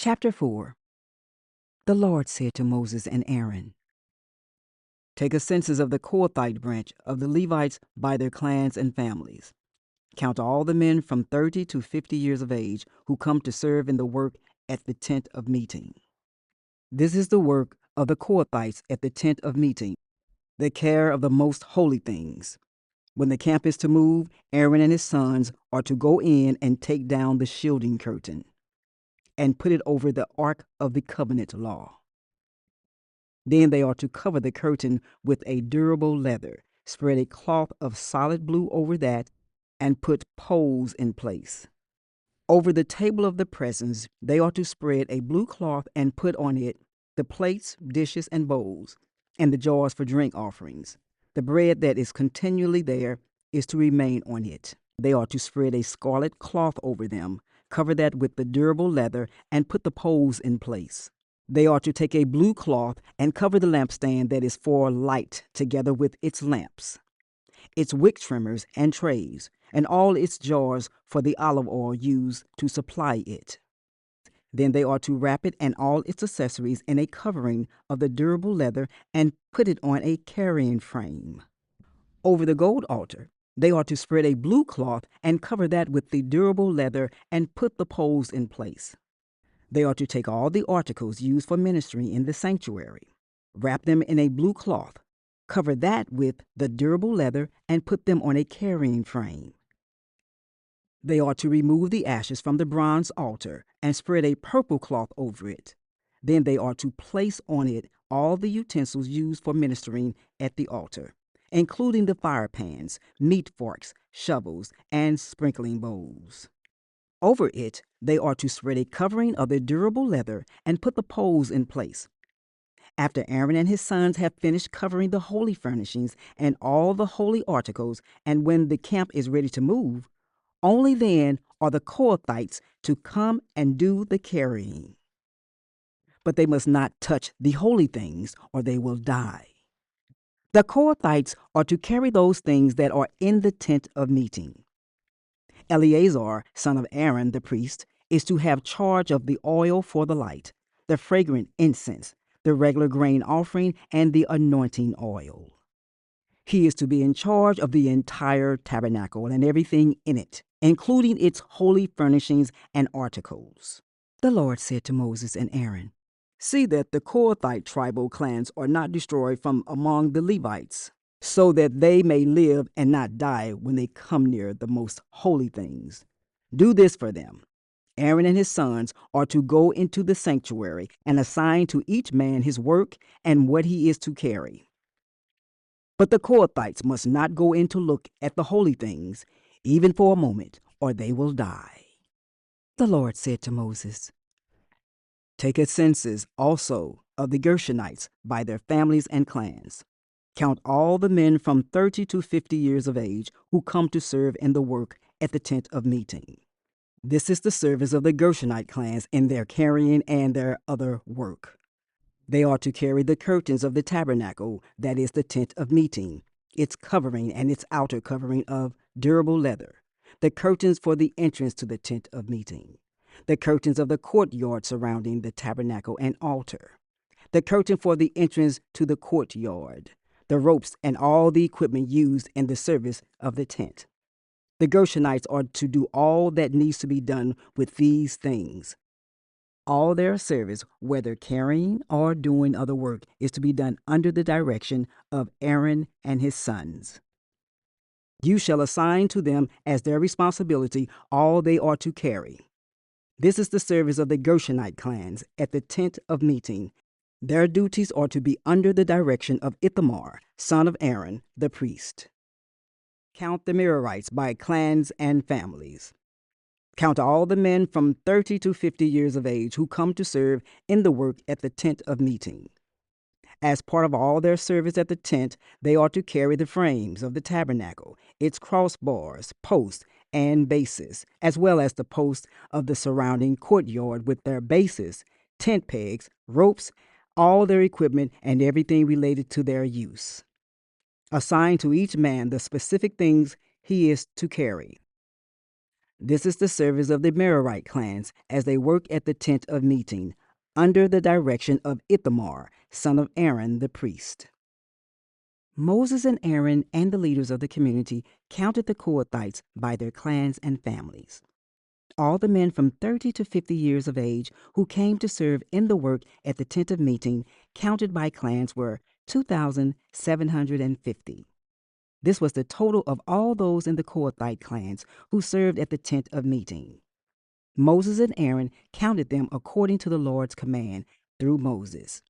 Chapter 4. The Lord said to Moses and Aaron, "Take a census of the Kohathite branch of the Levites by their clans and families. Count all the men from 30 to 50 years of age who come to serve in the work at the tent of meeting. This is the work of the Kohathites at the tent of meeting, the care of the most holy things. When the camp is to move, Aaron and his sons are to go in and take down the shielding curtain and put it over the ark of the covenant law. Then they are to cover the curtain with a durable leather, spread a cloth of solid blue over that, and put poles in place. Over the table of the presence, they are to spread a blue cloth and put on it the plates, dishes, and bowls, and the jars for drink offerings. The bread that is continually there is to remain on it. They are to spread a scarlet cloth over them, cover that with the durable leather, and put the poles in place. They are to take a blue cloth and cover the lampstand that is for light, together with its lamps, its wick trimmers and trays, and all its jars for the olive oil used to supply it. Then they are to wrap it and all its accessories in a covering of the durable leather and put it on a carrying frame. Over the gold altar, they are to spread a blue cloth and cover that with the durable leather and put the poles in place. They are to take all the articles used for ministry in the sanctuary, wrap them in a blue cloth, cover that with the durable leather, and put them on a carrying frame. They are to remove the ashes from the bronze altar and spread a purple cloth over it. Then they are to place on it all the utensils used for ministering at the altar, including the fire pans, meat forks, shovels, and sprinkling bowls. Over it, they are to spread a covering of the durable leather and put the poles in place. After Aaron and his sons have finished covering the holy furnishings and all the holy articles, and when the camp is ready to move, only then are the Kohathites to come and do the carrying. But they must not touch the holy things, or they will die. The Kohathites are to carry those things that are in the tent of meeting. Eleazar, son of Aaron the priest, is to have charge of the oil for the light, the fragrant incense, the regular grain offering, and the anointing oil. He is to be in charge of the entire tabernacle and everything in it, including its holy furnishings and articles. The Lord said to Moses and Aaron, "See that the Kohathite tribal clans are not destroyed from among the Levites, so that they may live and not die when they come near the most holy things. Do this for them. Aaron and his sons are to go into the sanctuary and assign to each man his work and what he is to carry. But the Kohathites must not go in to look at the holy things, even for a moment, or they will die." The Lord said to Moses, "Take a census also of the Gershonites by their families and clans. Count all the men from 30 to 50 years of age who come to serve in the work at the tent of meeting. This is the service of the Gershonite clans in their carrying and their other work. They are to carry the curtains of the tabernacle, that is the tent of meeting, its covering and its outer covering of durable leather, the curtains for the entrance to the tent of meeting, the curtains of the courtyard surrounding the tabernacle and altar, the curtain for the entrance to the courtyard, the ropes and all the equipment used in the service of the tent. The Gershonites are to do all that needs to be done with these things. All their service, whether carrying or doing other work, is to be done under the direction of Aaron and his sons. You shall assign to them as their responsibility all they are to carry. This is the service of the Gershonite clans at the tent of meeting. Their duties are to be under the direction of Ithamar, son of Aaron, the priest. Count the Merarites by clans and families. Count all the men from 30 to 50 years of age who come to serve in the work at the tent of meeting. As part of all their service at the tent, they are to carry the frames of the tabernacle, its crossbars, posts, and bases, as well as the posts of the surrounding courtyard with their bases, tent pegs, ropes, all their equipment, and everything related to their use. Assign to each man the specific things he is to carry. This is the service of the Merarite clans as they work at the tent of meeting, under the direction of Ithamar, son of Aaron the priest. Moses and Aaron and the leaders of the community counted the Kohathites by their clans and families. All the men from 30 to 50 years of age who came to serve in the work at the tent of meeting, counted by clans, were 2,750. This was the total of all those in the Kohathite clans who served at the tent of meeting. Moses and Aaron counted them according to the Lord's command through Moses.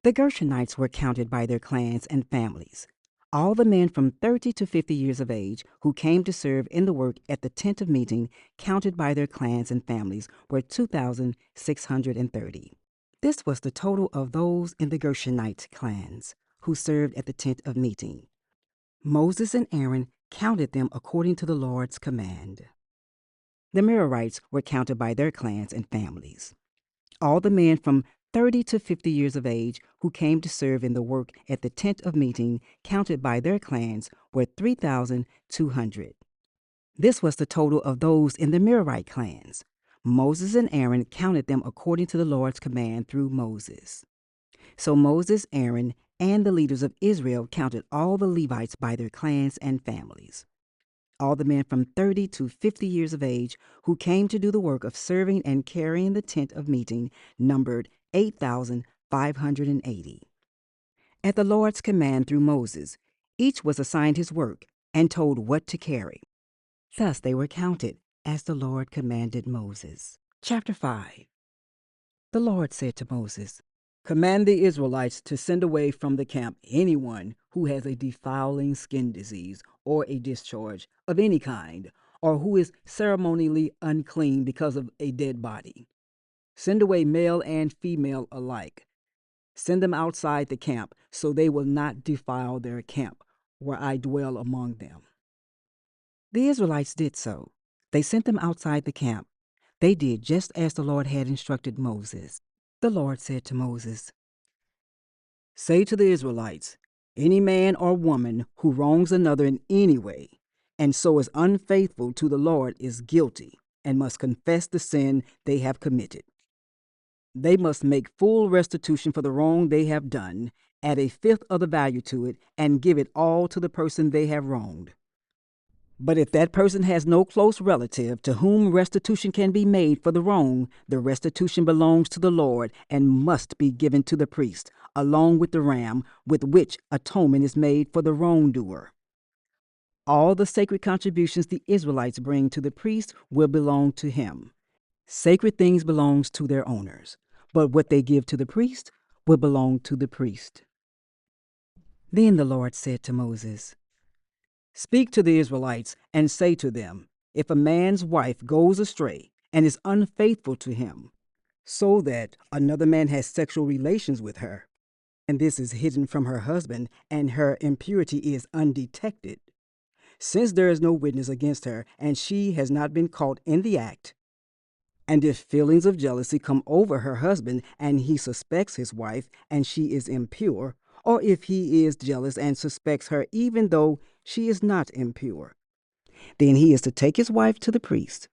The Gershonites were counted by their clans and families. All the men from 30 to 50 years of age who came to serve in the work at the tent of meeting, counted by their clans and families, were 2,630. This was the total of those in the Gershonite clans who served at the tent of meeting. Moses and Aaron counted them according to the Lord's command. The Merarites were counted by their clans and families. All the men from 30 to 50 years of age who came to serve in the work at the tent of meeting, counted by their clans, were 3,200. This was the total of those in the Merarite clans. Moses and Aaron counted them according to the Lord's command through Moses. So Moses, Aaron, and the leaders of Israel counted all the Levites by their clans and families. All the men from 30 to 50 years of age who came to do the work of serving and carrying the tent of meeting numbered 8,580. At the Lord's command through Moses, each was assigned his work and told what to carry. Thus they were counted as the Lord commanded Moses. Chapter 5. The Lord said to Moses, "Command the Israelites to send away from the camp anyone who has a defiling skin disease or a discharge of any kind, or who is ceremonially unclean because of a dead body. Send away male and female alike. Send them outside the camp, so they will not defile their camp, where I dwell among them." The Israelites did so. They sent them outside the camp. They did just as the Lord had instructed Moses. The Lord said to Moses, "Say to the Israelites, any man or woman who wrongs another in any way, and so is unfaithful to the Lord, is guilty and must confess the sin they have committed. They must make full restitution for the wrong they have done, add a fifth of the value to it, and give it all to the person they have wronged. But if that person has no close relative to whom restitution can be made for the wrong, the restitution belongs to the Lord and must be given to the priest, along with the ram with which atonement is made for the wrongdoer. All the sacred contributions the Israelites bring to the priest will belong to him. Sacred things belong to their owners, but what they give to the priest will belong to the priest." Then the Lord said to Moses, "Speak to the Israelites and say to them, if a man's wife goes astray and is unfaithful to him, so that another man has sexual relations with her, and this is hidden from her husband, and her impurity is undetected, since there is no witness against her, and she has not been caught in the act, and if feelings of jealousy come over her husband, and he suspects his wife, and she is impure, or if he is jealous and suspects her even though she is not impure, then he is to take his wife to the priest.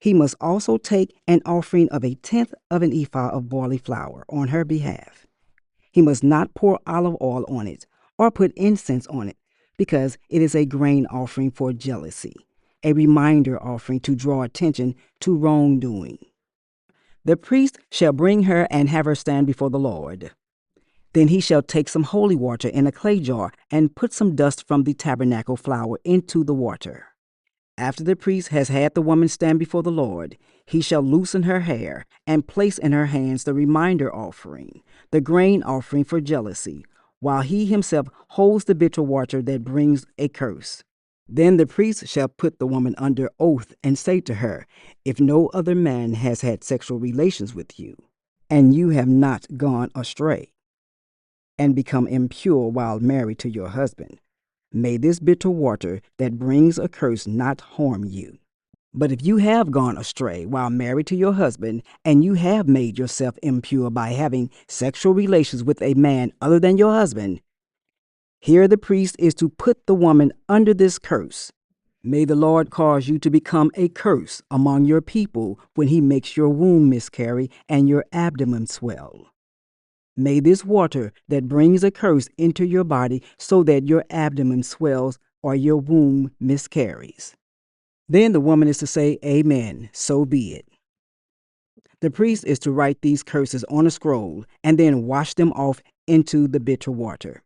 He must also take an offering of 1/10 of an ephah of barley flour on her behalf. He must not pour olive oil on it or put incense on it, because it is a grain offering for jealousy, a reminder offering to draw attention to wrongdoing. The priest shall bring her and have her stand before the Lord. Then he shall take some holy water in a clay jar and put some dust from the tabernacle flour into the water. After the priest has had the woman stand before the Lord, he shall loosen her hair and place in her hands the reminder offering, the grain offering for jealousy, while he himself holds the bitter water that brings a curse. Then the priest shall put the woman under oath and say to her, if no other man has had sexual relations with you, and you have not gone astray and become impure while married to your husband, may this bitter water that brings a curse not harm you. But if you have gone astray while married to your husband, and you have made yourself impure by having sexual relations with a man other than your husband, here the priest is to put the woman under this curse. May the Lord cause you to become a curse among your people when he makes your womb miscarry and your abdomen swell. May this water that brings a curse enter your body so that your abdomen swells or your womb miscarries. Then the woman is to say, Amen, so be it. The priest is to write these curses on a scroll and then wash them off into the bitter water.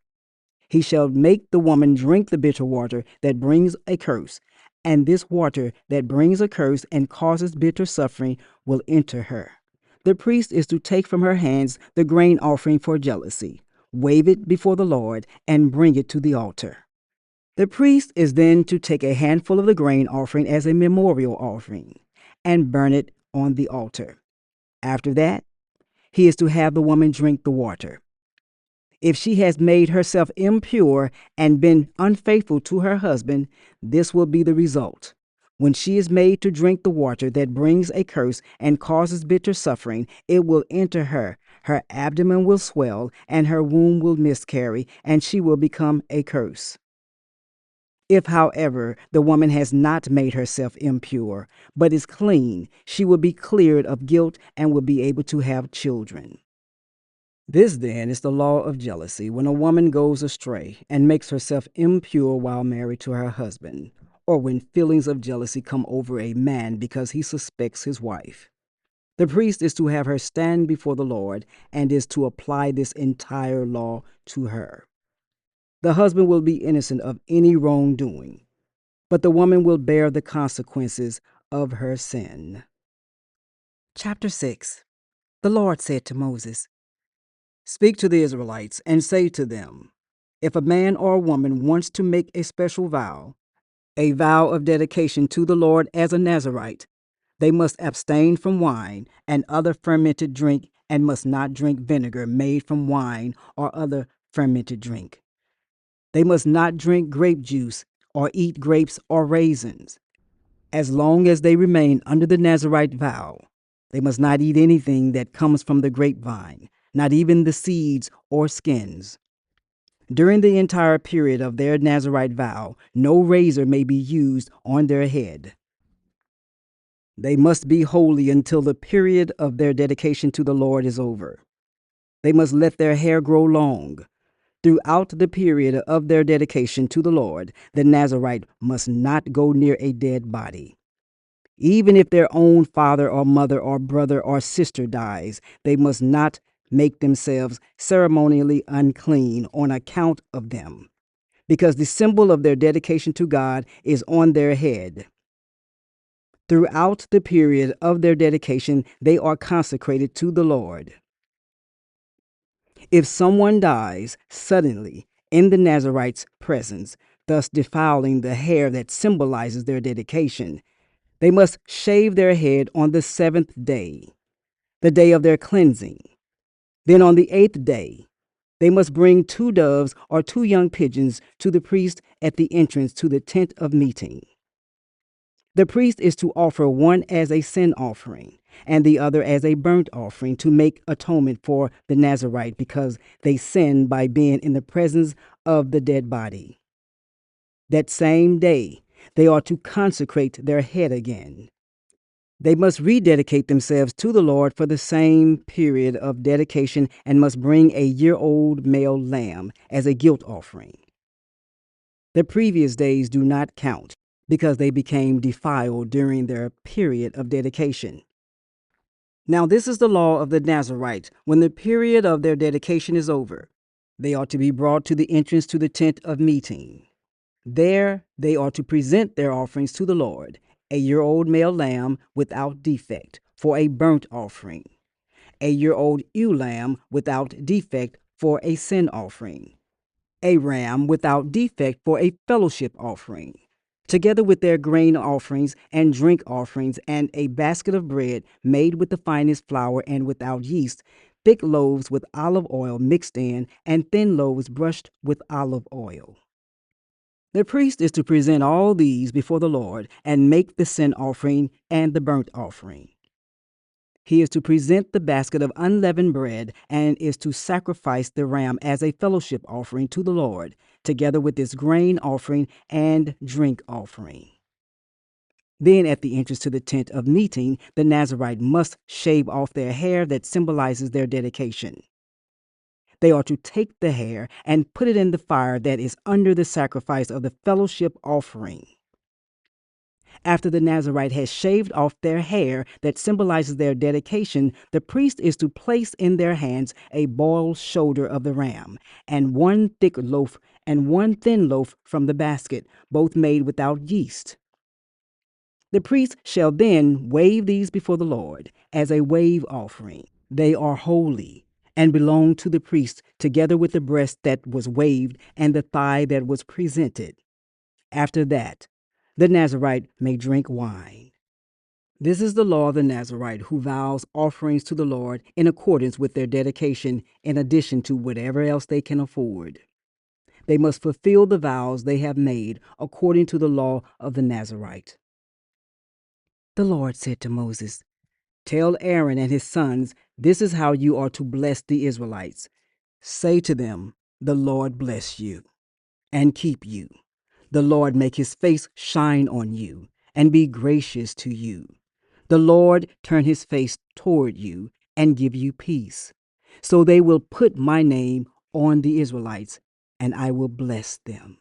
He shall make the woman drink the bitter water that brings a curse, and this water that brings a curse and causes bitter suffering will enter her. The priest is to take from her hands the grain offering for jealousy, wave it before the Lord, and bring it to the altar. The priest is then to take a handful of the grain offering as a memorial offering and burn it on the altar. After that, he is to have the woman drink the water. If she has made herself impure and been unfaithful to her husband, this will be the result. When she is made to drink the water that brings a curse and causes bitter suffering, it will enter her. Her abdomen will swell, and her womb will miscarry, and she will become a curse. If, however, the woman has not made herself impure, but is clean, she will be cleared of guilt and will be able to have children. This, then, is the law of jealousy when a woman goes astray and makes herself impure while married to her husband, or when feelings of jealousy come over a man because he suspects his wife. The priest is to have her stand before the Lord and is to apply this entire law to her. The husband will be innocent of any wrongdoing, but the woman will bear the consequences of her sin. Chapter 6. The Lord said to Moses, Speak to the Israelites and say to them, if a man or a woman wants to make a special vow, a vow of dedication to the Lord as a Nazirite, they must abstain from wine and other fermented drink and must not drink vinegar made from wine or other fermented drink. They must not drink grape juice or eat grapes or raisins. As long as they remain under the Nazirite vow, they must not eat anything that comes from the grapevine, not even the seeds or skins. During the entire period of their Nazirite vow, no razor may be used on their head. They must be holy until the period of their dedication to the Lord is over. They must let their hair grow long. Throughout the period of their dedication to the Lord, the Nazirite must not go near a dead body. Even if their own father or mother or brother or sister dies, they must not make themselves ceremonially unclean on account of them, because the symbol of their dedication to God is on their head. Throughout the period of their dedication, they are consecrated to the Lord. If someone dies suddenly in the Nazirite's presence, thus defiling the hair that symbolizes their dedication, they must shave their head on the 7th day, the day of their cleansing. Then on the 8th day, they must bring 2 doves or 2 young pigeons to the priest at the entrance to the tent of meeting. The priest is to offer one as a sin offering and the other as a burnt offering to make atonement for the Nazirite because they sinned by being in the presence of the dead body. That same day, they are to consecrate their head again. They must rededicate themselves to the Lord for the same period of dedication and must bring a year-old male lamb as a guilt offering. The previous days do not count because they became defiled during their period of dedication. Now this is the law of the Nazirite. When the period of their dedication is over, they are to be brought to the entrance to the tent of meeting. There they are to present their offerings to the Lord, a year-old male lamb without defect for a burnt offering, a year-old ewe lamb without defect for a sin offering, a ram without defect for a fellowship offering, together with their grain offerings and drink offerings, and a basket of bread made with the finest flour and without yeast, thick loaves with olive oil mixed in, and thin loaves brushed with olive oil. The priest is to present all these before the Lord and make the sin offering and the burnt offering. He is to present the basket of unleavened bread and is to sacrifice the ram as a fellowship offering to the Lord, together with its grain offering and drink offering. Then at the entrance to the tent of meeting, the Nazirite must shave off their hair that symbolizes their dedication. They are to take the hair and put it in the fire that is under the sacrifice of the fellowship offering. After the Nazirite has shaved off their hair that symbolizes their dedication, the priest is to place in their hands a boiled shoulder of the ram, and one thick loaf and one thin loaf from the basket, both made without yeast. The priest shall then wave these before the Lord as a wave offering. They are holy and belong to the priest, together with the breast that was waved and the thigh that was presented. After that, the Nazirite may drink wine. This is the law of the Nazirite who vows offerings to the Lord in accordance with their dedication, in addition to whatever else they can afford. They must fulfill the vows they have made according to the law of the Nazirite. The Lord said to Moses, "Tell Aaron and his sons, this is how you are to bless the Israelites. Say to them, the Lord bless you and keep you. The Lord make his face shine on you and be gracious to you. The Lord turn his face toward you and give you peace. So they will put my name on the Israelites, and I will bless them."